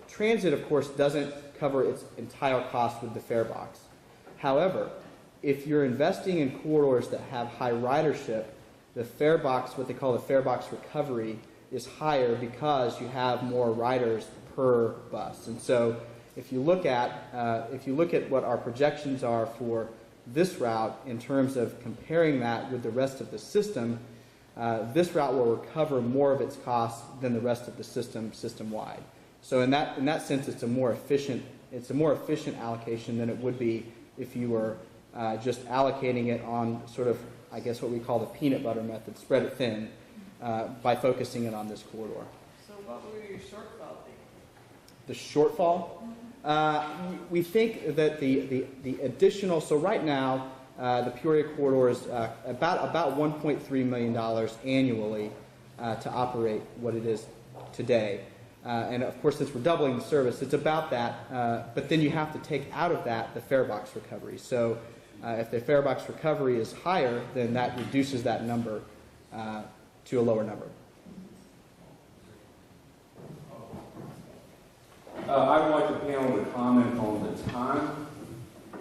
transit, of course, doesn't cover its entire cost with the fare box. However, if you're investing in corridors that have high ridership, the fare box, what they call the fare box recovery, is higher because you have more riders per bus. And so if you look at what our projections are for this route in terms of comparing that with the rest of the system, this route will recover more of its costs than the rest of the system-wide. So in that sense, it's a more efficient allocation than it would be if you were just allocating it on sort of, I guess, what we call the peanut butter method, spread it thin, by focusing it on this corridor. So what will your shortfall be? The shortfall? We think that the additional, so right now, the Peoria corridor is about $1.3 million annually to operate what it is today. And of course, since we're doubling the service, it's about that. But then you have to take out of that the fare box recovery. So if the fare box recovery is higher, then that reduces that number to a lower number. I would like the panel to comment on the time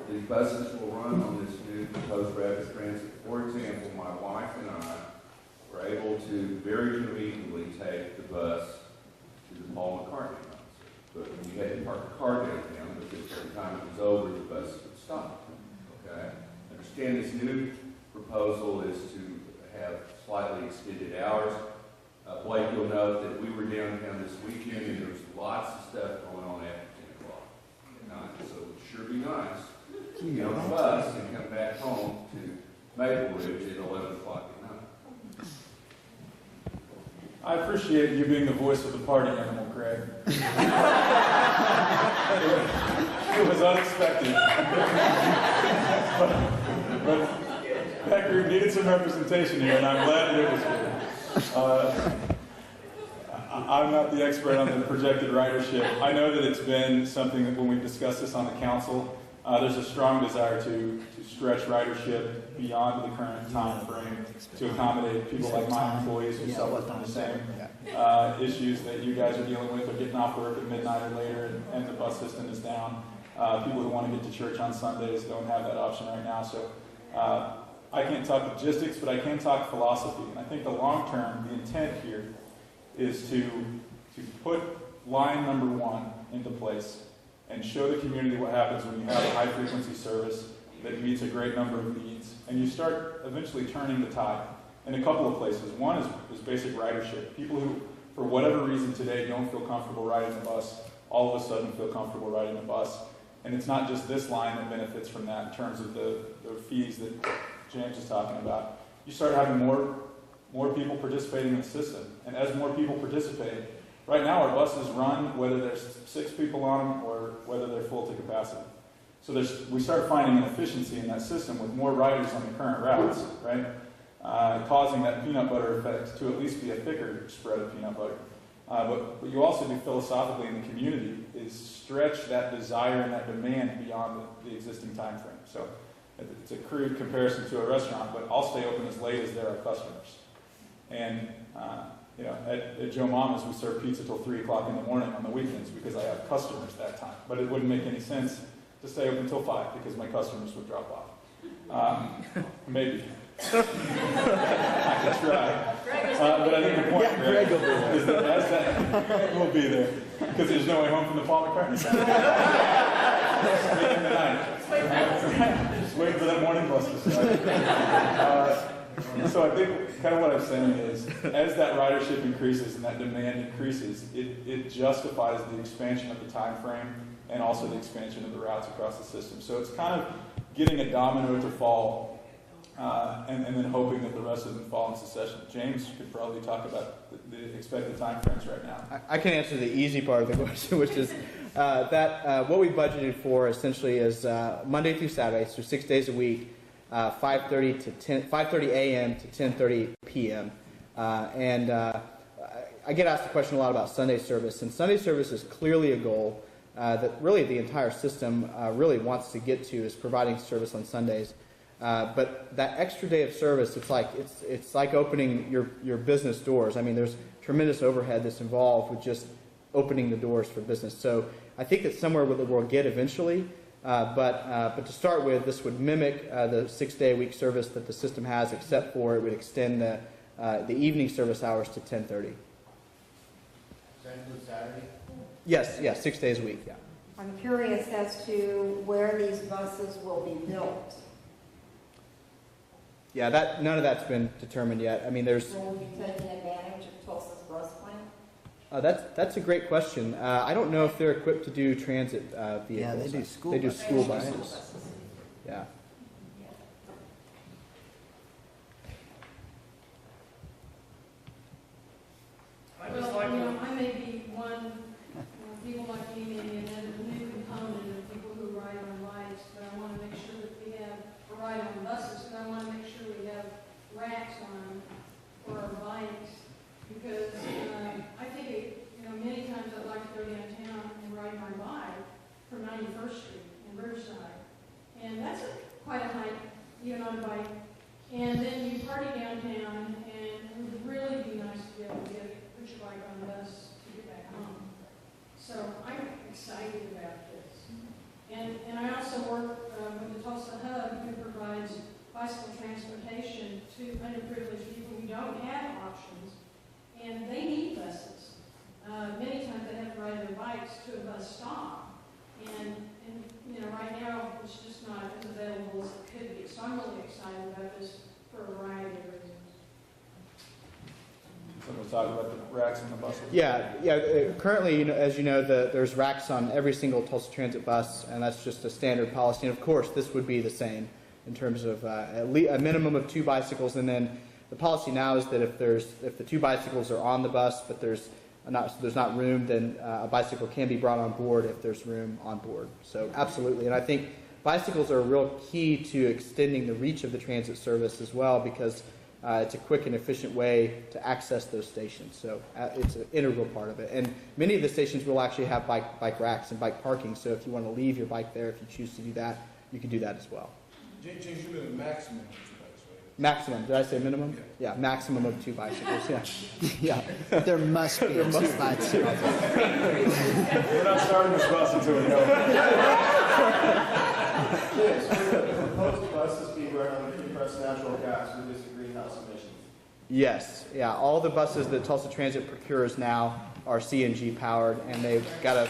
the buses will run on this new proposed rapid transit. For example, my wife and I were able to very conveniently take the bus to the Paul McCartney concert. But we had to park the car downtown because every time it was over, the bus would stop. Okay? I understand this new proposal is to have slightly extended hours. Blake, you'll note that we were downtown this weekend and there was lots of stuff going on after 10 o'clock at night. So it would sure be nice to get on the bus and come back home to Maple Ridge at 11 o'clock at night. I appreciate you being the voice of the party animal, Craig. It was unexpected. but that group needed some representation here, and I'm glad that it was here. I'm not the expert on the projected ridership. I know that it's been something that when we've discussed this on the council, there's a strong desire to stretch ridership beyond the current time frame to accommodate people like my employees who suffer from the same issues that you guys are dealing with. They're getting off work at midnight or later and the bus system is down. People who want to get to church on Sundays don't have that option right now. So I can't talk logistics, but I can talk philosophy. And I think the long term, the intent here is to put line number 1 into place and show the community what happens when you have a high-frequency service that meets a great number of needs. And you start eventually turning the tide in a couple of places. One is basic ridership. People who, for whatever reason today, don't feel comfortable riding the bus, all of a sudden feel comfortable riding the bus. And it's not just this line that benefits from that in terms of the fees that James is talking about. You start having more people participating in the system. And as more people participate, right now our buses run whether there's 6 people on them or whether they're full to capacity. So we start finding an efficiency in that system with more riders on the current routes, right? Causing that peanut butter effect to at least be a thicker spread of peanut butter. But what you also do philosophically in the community is stretch that desire and that demand beyond the existing time frame. So it's a crude comparison to a restaurant, but I'll stay open as late as there are customers. And at Joe Mama's, we serve pizza till 3 o'clock in the morning on the weekends because I have customers that time. But it wouldn't make any sense to stay open till 5 because my customers would drop off. Maybe. I could try. But I think the point, Greg, is that as that Greg will be there because there's no way home from the Paul McCartney song. Just waiting for that morning bus to start. So I think kind of what I'm saying is, as that ridership increases and that demand increases, it justifies the expansion of the time frame and also the expansion of the routes across the system. So it's kind of getting a domino to fall and then hoping that the rest of them fall in succession. James could probably talk about the expected time frames right now. I can answer the easy part of the question, which is that what we budgeted for essentially is Monday through Saturday, so 6 days a week, 5:30 a.m. to 10:30 p.m. I get asked the question a lot about Sunday service, and Sunday service is clearly a goal that really the entire system really wants to get to, is providing service on Sundays. But that extra day of service, it's like opening your business doors. I mean, there's tremendous overhead that's involved with just opening the doors for business. So I think that's somewhere where we'll get eventually. But to start with, this would mimic the 6-day-a-week service that the system has, except for it would extend the evening service hours to 10:30. Does that include Saturday? Yes, 6 days a week. Yeah. I'm curious as to where these buses will be built. Yeah, none of that's been determined yet. I mean, there's. Will we be taking advantage of Tulsa's bus plan? That's a great question. I don't know if they're equipped to do transit vehicles. Yeah, they do school They do buses. school buses. Yeah. I may be one, people like me may be another new component of people who ride on bikes, but I want to make sure that we have, or ride on buses, but I want to make sure we have racks on for our bikes, because I think, many times I'd like to go downtown and ride my bike from 91st Street in Riverside, and that's quite a hike, even on a bike. And then you party downtown, and it would really be nice to be able to put your bike on the bus to get back home. So I'm excited about this. And I also work with the Tulsa Hub, who provides bicycle transportation to underprivileged people who don't have options, and they need buses. Many times they have to ride their bikes to a bus stop, and right now it's just not as available as it could be. So I'm really excited about this for a variety of reasons. So we'll talk about the racks on the buses. Yeah. Currently, as you know, there's racks on every single Tulsa Transit bus, and that's just a standard policy. And of course, this would be the same in terms of at least a minimum of 2 bicycles. And then the policy now is that if the 2 bicycles are on the bus, but there's not room, then a bicycle can be brought on board if there's room on board. So absolutely. And I think bicycles are a real key to extending the reach of the transit service as well, because it's a quick and efficient way to access those stations. So it's an integral part of it. And many of the stations will actually have bike racks and bike parking. So if you want to leave your bike there, if you choose to do that, you can do that as well. James, you meant a maximum of 2 bikes, right? Maximum. Did I say minimum? Yeah, maximum of 2 bicycles. Yeah. Yeah, there must be 2 bicycles. We're not starting this bus until we know. Yes, the proposed buses be run on compressed natural gas with this greenhouse emissions. Yes. Yeah. All the buses that Tulsa Transit procures now are CNG powered, and they've got a.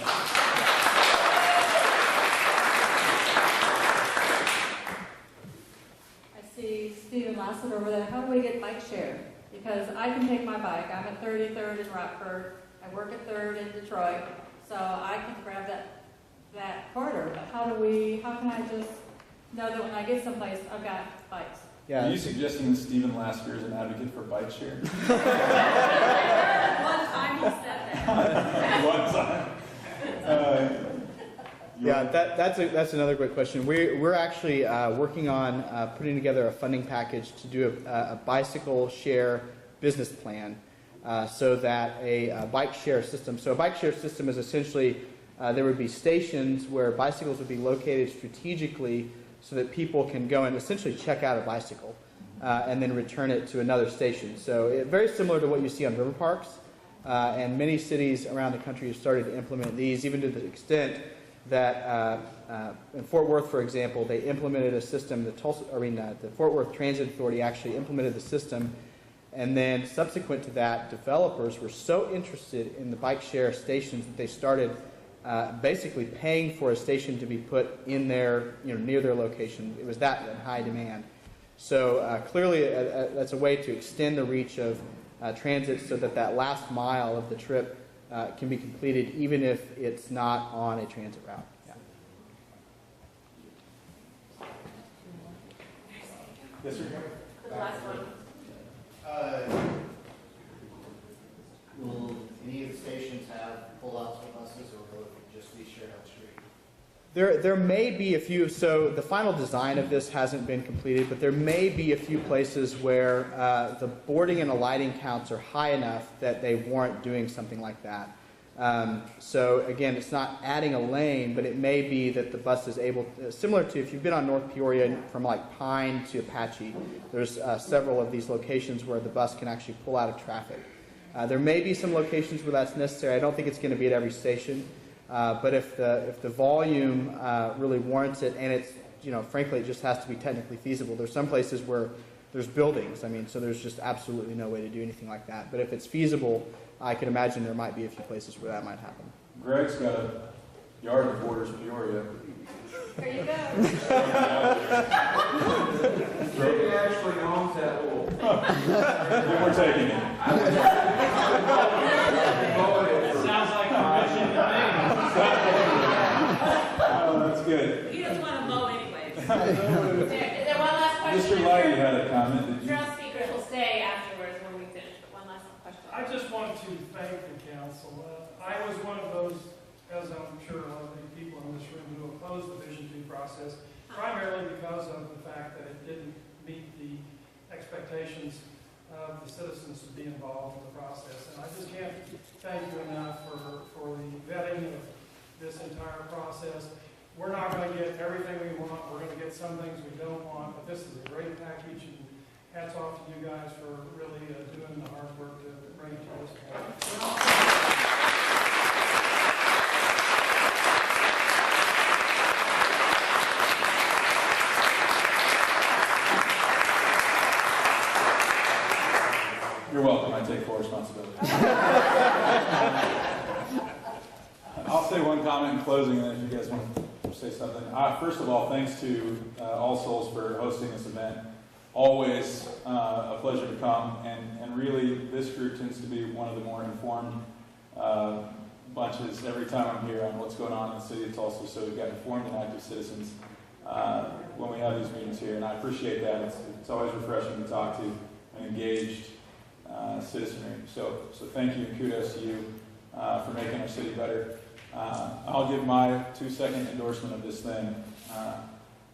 Stephen Lassett over there, how do we get bike share? Because I can take my bike, I'm at 33rd in Rockford, I work at 3rd in Detroit, so I can grab that corridor, but how can I just know that when I get someplace, I've got bikes? Yeah. Are you suggesting that Stephen Lasker is an advocate for bike share? One time he said that. One time. Yeah, that's another great question. We're actually working on putting together a funding package to do a bicycle share business plan, so that a bike share system. So a bike share system is essentially there would be stations where bicycles would be located strategically, so that people can go and essentially check out a bicycle and then return it to another station. So very similar to what you see on river parks, and many cities around the country have started to implement these, even to the extent that in Fort Worth, for example, they implemented a system. The Fort Worth Transit Authority actually implemented the system, and then subsequent to that, developers were so interested in the bike share stations that they started basically paying for a station to be put in their, near their location. It was that in high demand. So clearly, that's a way to extend the reach of transit, so that last mile of the trip can be completed even if it's not on a transit route. Yeah. Yes, sir. The last one. Will any of the stations have pull-outs for buses, or will it just be shared on the street? There may be a few, so the final design of this hasn't been completed, but there may be a few places where the boarding and alighting counts are high enough that they warrant doing something like that. So again, it's not adding a lane, but it may be that the bus is able, similar to if you've been on North Peoria from like Pine to Apache, there's several of these locations where the bus can actually pull out of traffic. There may be some locations where that's necessary. I don't think it's going to be at every station. But if the volume really warrants it, and it's, frankly, it just has to be technically feasible. There's some places where there's buildings. So there's just absolutely no way to do anything like that. But if it's feasible, I can imagine there might be a few places where that might happen. Greg's got a yard that borders Peoria. There you go. He actually owns that little. Then we're taking it. Sounds like permission to me. Oh, that's good. He doesn't want to mow anyways. Is there one last question? Mr. Lighty had a comment. Did you? Trail speakers will stay afterwards when we finish, but one last question. I just want to thank the council. I was one of those, as I'm sure a lot of the people in this room, who opposed the Vision 2 process, primarily because of the fact that it didn't meet the expectations of the citizens to be involved in the process. And I just can't thank you enough for the vetting of this entire process. We're not going to get everything we want. We're going to get some things we don't want, but this is a great package, and hats off to you guys for really doing the hard work to bring it to this point. You're welcome. I take full responsibility. I'll say one comment in closing, and then if you guys want to say something. First of all, thanks to All Souls for hosting this event. Always a pleasure to come, and really this group tends to be one of the more informed bunches every time I'm here on what's going on in the city of Tulsa. So we've got informed and active citizens when we have these meetings here, and I appreciate that. It's always refreshing to talk to an engaged citizenry. So thank you and kudos to you for making our city better. I'll give my 2-second endorsement of this thing.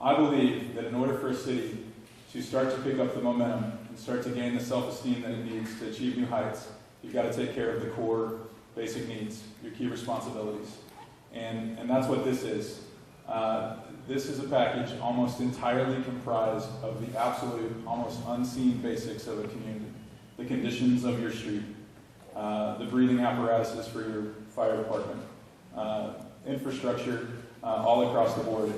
I believe that in order for a city to start to pick up the momentum and start to gain the self-esteem that it needs to achieve new heights, you've got to take care of the core basic needs, your key responsibilities. And that's what this is. This is a package almost entirely comprised of the absolute, almost unseen basics of a community. The conditions of your street, the breathing apparatuses for your fire department, infrastructure all across the board,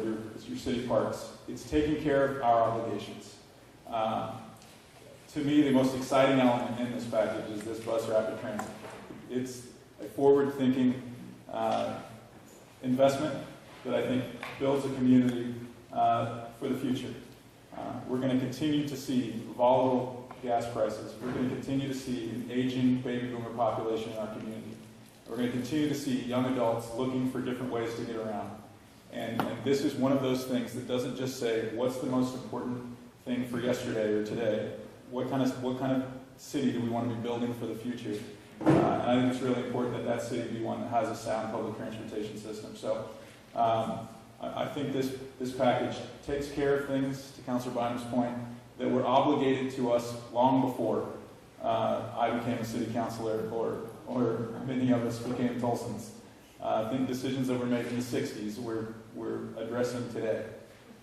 your city parks. It's taking care of our obligations. To me, the most exciting element in this package is this bus rapid transit. It's a forward-thinking investment that I think builds a community for the future. We're going to continue to see volatile gas prices. We're going to continue to see an aging baby boomer population in our community. We're going to continue to see young adults looking for different ways to get around. And this is one of those things that doesn't just say, what's the most important thing for yesterday or today? What kind of city do we want to be building for the future? And I think it's really important that city be one that has a sound public transportation system. So I think this package takes care of things, to Councilor Bynum's point, that were obligated to us long before I became a city councilor or many of us became Tulsans. I think decisions that were made in the 60s we're addressing today.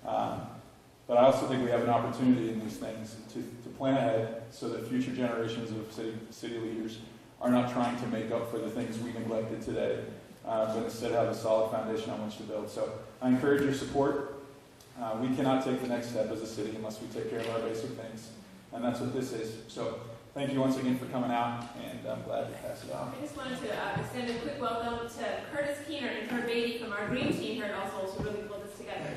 But I also think we have an opportunity in these things to plan ahead so that future generations of city leaders are not trying to make up for the things we neglected today, but instead have a solid foundation on which to build. So I encourage your support. We cannot take the next step as a city unless we take care of our basic things, and that's what this is. So thank you once again for coming out, and I'm glad to pass it on. I just wanted to extend a quick welcome to Curtis Keener and Kurt Beatty from our Dream Team here at All Souls, who really pulled this together.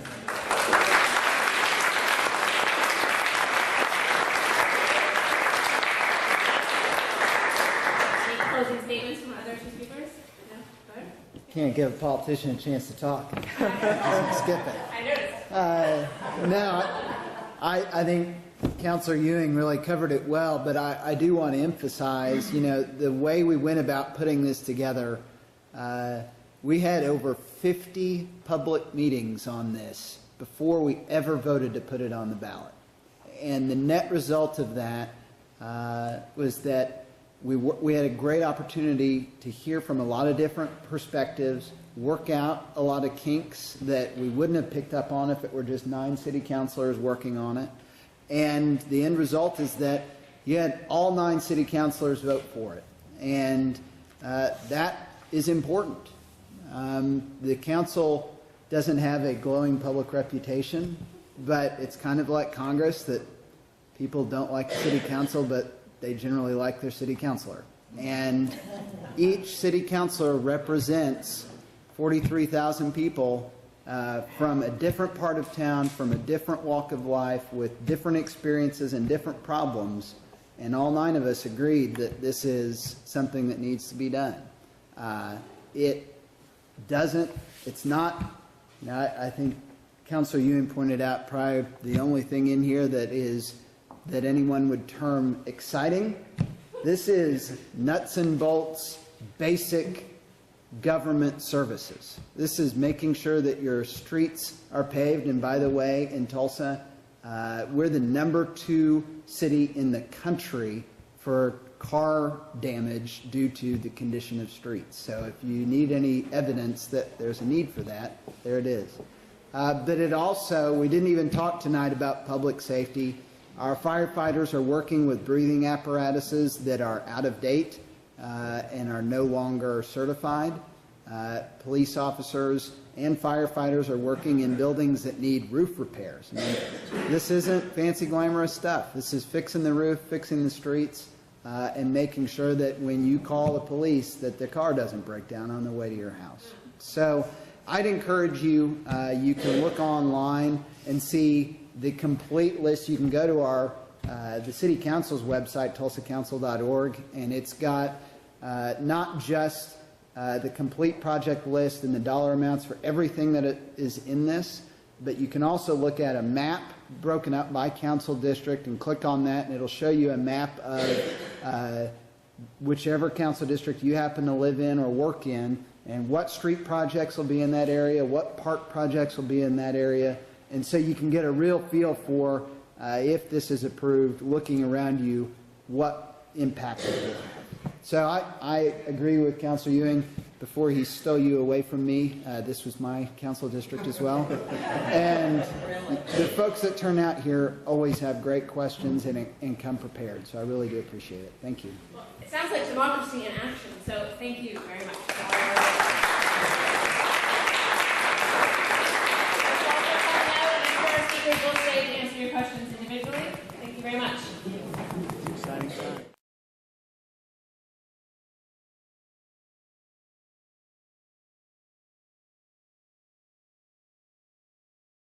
Any closing statements from other two speakers? No? Go ahead. Can't give a politician a chance to talk. Skip it. I noticed. No, I think Councilor Ewing really covered it well, but I do want to emphasize, the way we went about putting this together. We had over 50 public meetings on this before we ever voted to put it on the ballot. And the net result of that was that we had a great opportunity to hear from a lot of different perspectives, work out a lot of kinks that we wouldn't have picked up on if it were just 9 city councilors working on it. And the end result is that you had all 9 city councilors vote for it. And that is important. The council doesn't have a glowing public reputation, but it's kind of like Congress, that people don't like the city council, but they generally like their city councilor. And each city councilor represents 43,000 people from a different part of town, from a different walk of life, with different experiences and different problems. And all 9 of us agreed that this is something that needs to be done. It's not, I think Councilor Ewing pointed out probably the only thing in here that anyone would term exciting. This is nuts and bolts, basic government services. This is making sure that your streets are paved. And by the way, in Tulsa, we're the number 2 city in the country for car damage due to the condition of streets. So if you need any evidence that there's a need for that, there it is. But it also, we didn't even talk tonight about public safety. Our firefighters are working with breathing apparatuses that are out of date and are no longer certified. Police officers and firefighters are working in buildings that need roof repairs. I mean, this isn't fancy glamorous stuff. This is fixing the roof, fixing the streets, and making sure that when you call the police that the car doesn't break down on the way to your house. So I'd encourage you, you can look online and see the complete list. You can go to the City Council's website, tulsacouncil.org, and it's got not just the complete project list and the dollar amounts for everything that is in this, but you can also look at a map broken up by council district and click on that, and it'll show you a map of whichever council district you happen to live in or work in, and what street projects will be in that area, what park projects will be in that area. And so you can get a real feel for, if this is approved, looking around you, what impact it will have. So I agree with Councilor Ewing. Before he stole you away from me, this was my council district as well. And the folks that turn out here always have great questions and come prepared. So I really do appreciate it. Thank you. Well, it sounds like democracy in action, so thank you very much. Speakers will stay to answer your questions individually. Thank you very much. Exciting stuff.